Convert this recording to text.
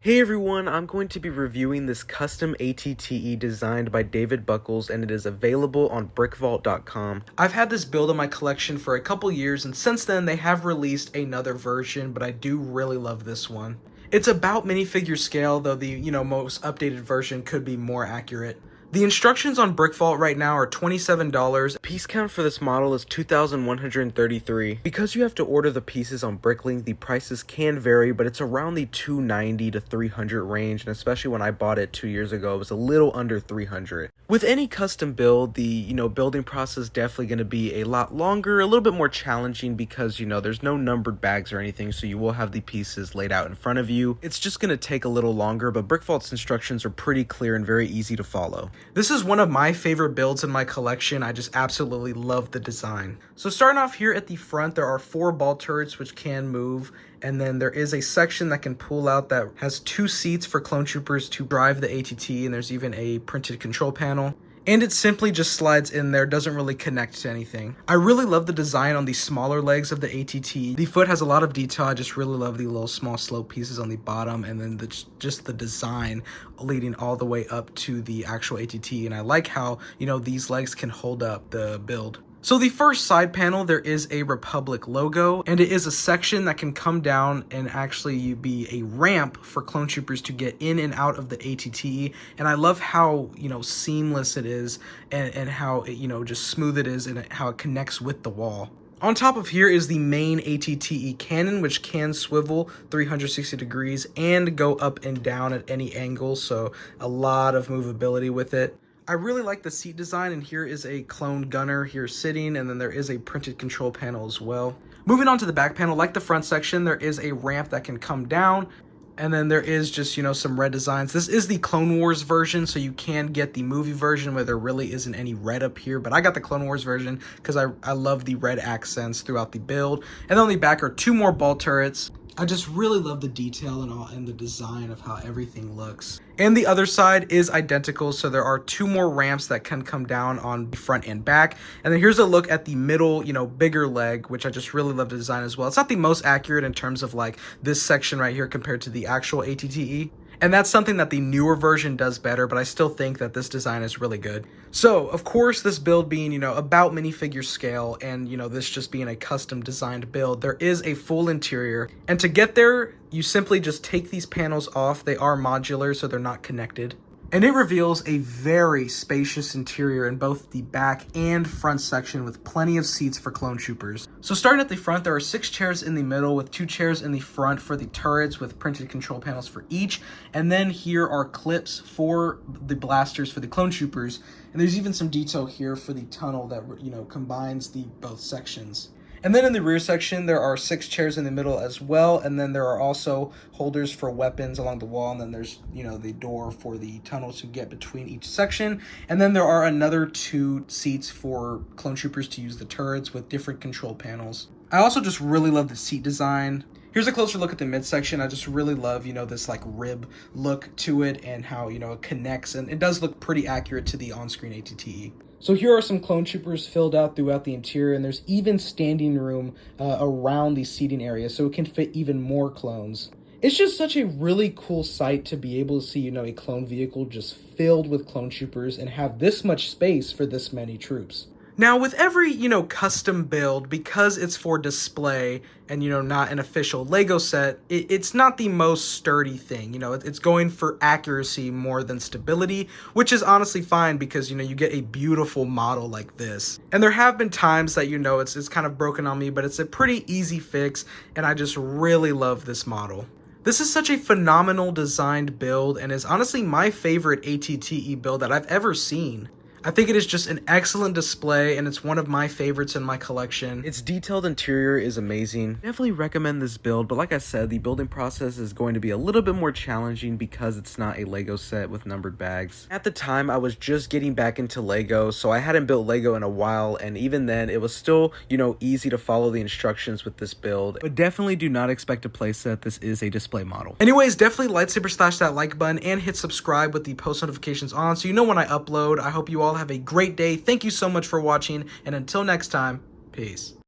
Hey everyone, I'm going to be reviewing this custom ATTE designed by David Buckles, and it is available on Brickvault.com. I've had this build in my collection for a couple years, and since then they have released another version, but I do really love this one. It's about minifigure scale, though the most updated version could be more accurate. The instructions on Brickvault right now are $27. The piece count for this model is 2,133. Because you have to order the pieces on Bricklink, the prices can vary, but it's around the $290 to $300 range, and especially when I bought it 2 years ago, it was a little under $300. With any custom build, the building process is definitely going to be a lot longer, a little bit more challenging because there's no numbered bags or anything, so you will have the pieces laid out in front of you. It's just going to take a little longer, but Brickvault's instructions are pretty clear and very easy to follow. This is one of my favorite builds in my collection. I just absolutely love the design. So starting off here at the front, there are 4 ball turrets which can move, and then there is a section that can pull out that has 2 seats for clone troopers to drive the ATT, and there's even a printed control panel. And it simply just slides in there, doesn't really connect to anything. I really love the design on the smaller legs of the ATT. The foot has a lot of detail. I just really love the little small slope pieces on the bottom, and then just the design leading all the way up to the actual ATT. And I like how, these legs can hold up the build. So the first side panel, there is a Republic logo, and it is a section that can come down and actually be a ramp for clone troopers to get in and out of the ATT. And I love how, seamless it is, and how it, just smooth it is, and how it connects with the wall. On top of here is the main ATTE cannon, which can swivel 360 degrees and go up and down at any angle, so a lot of movability with it. I really like the seat design, and here is a clone gunner here sitting, and then there is a printed control panel as well. Moving on to the back panel, like the front section, there is a ramp that can come down, and then there is just, some red designs. This is the Clone Wars version, so you can get the movie version where there really isn't any red up here, but I got the Clone Wars version because I love the red accents throughout the build. And then on the back are 2 more ball turrets. I just really love the detail and the design of how everything looks. And the other side is identical, so there are 2 more ramps that can come down on the front and back. And then here's a look at the middle, bigger leg, which I just really love the design as well. It's not the most accurate in terms of like this section right here compared to the actual ATTE. And that's something that the newer version does better, but I still think that this design is really good. So, of course, this build being, about minifigure scale, and, this just being a custom designed build, there is a full interior. And to get there, you simply just take these panels off. They are modular, so they're not connected. And it reveals a very spacious interior in both the back and front section with plenty of seats for clone troopers. So starting at the front, there are 6 chairs in the middle with 2 chairs in the front for the turrets with printed control panels for each. And then here are clips for the blasters for the clone troopers. And there's even some detail here for the tunnel that, combines the both sections. And then in the rear section, there are 6 chairs in the middle as well. And then there are also holders for weapons along the wall. And then there's, the door for the tunnel to get between each section. And then there are another 2 seats for clone troopers to use the turrets with different control panels. I also just really love the seat design. Here's a closer look at the midsection. I just really love, this like rib look to it, and how, it connects, and it does look pretty accurate to the on-screen ATTE. So here are some clone troopers filled out throughout the interior, and there's even standing room around the seating area, so it can fit even more clones. It's just such a really cool sight to be able to see, a clone vehicle just filled with clone troopers and have this much space for this many troops. Now, with every, custom build, because it's for display and, not an official Lego set, it's not the most sturdy thing. It's going for accuracy more than stability, which is honestly fine because, you get a beautiful model like this. And there have been times that, it's kind of broken on me, but it's a pretty easy fix, and I just really love this model. This is such a phenomenal designed build, and is honestly my favorite ATTE build that I've ever seen. I think it is just an excellent display, and it's one of my favorites in my collection. Its detailed interior is amazing. Definitely recommend this build, but like I said, the building process is going to be a little bit more challenging because it's not a Lego set with numbered bags. At the time, I was just getting back into Lego, so I hadn't built Lego in a while, and even then, it was still, easy to follow the instructions with this build. But definitely do not expect a playset. This is a display model. Anyways, definitely lightsaber slash that like button and hit subscribe with the post notifications on so you know when I upload. I hope you all have a great day. Thank you so much for watching, and until next time, peace.